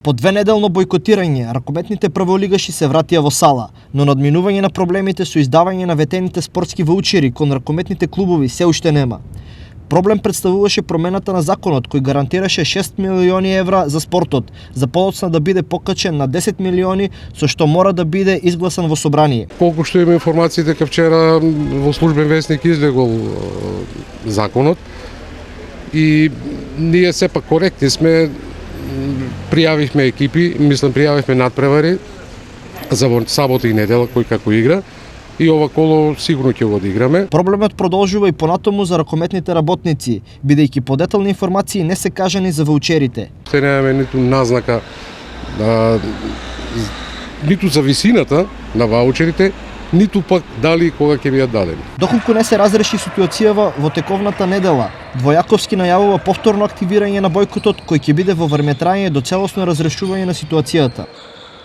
По двенеделно бойкотирање, ракометните прволигаши се вратија во сала, но надминување на проблемите со издавање на ветените спортски ваучери кон ракометните клубови се уште нема. Проблем представуваше промената на законот кој гарантираше 6 милиони евра за спортот, за подоцна да биде покачен на 10 милиони, со што мора да биде изгласан во собрание. Колку што има информации дека вчера во службен весник излегол законот и ние сепак коректни сме. Пријавивме екипи, пријавивме надпревари за сабота и недела кој како игра и ова коло сигурно ќе го одиграме. Проблемот продолжува и понатаму за ракометните работници, бидејќи по детални информации не се кажани за ваучерите. Те немаме ниту назнака ниту за висината на ваучерите, ниту пак дали и кога ќе бидат дадени. Доколку не се разреши ситуацијава во тековната недела, Двојаковски најавува повторно активирање на бојкотот кој ќе биде во време траење до целосно разрешување на ситуацијата.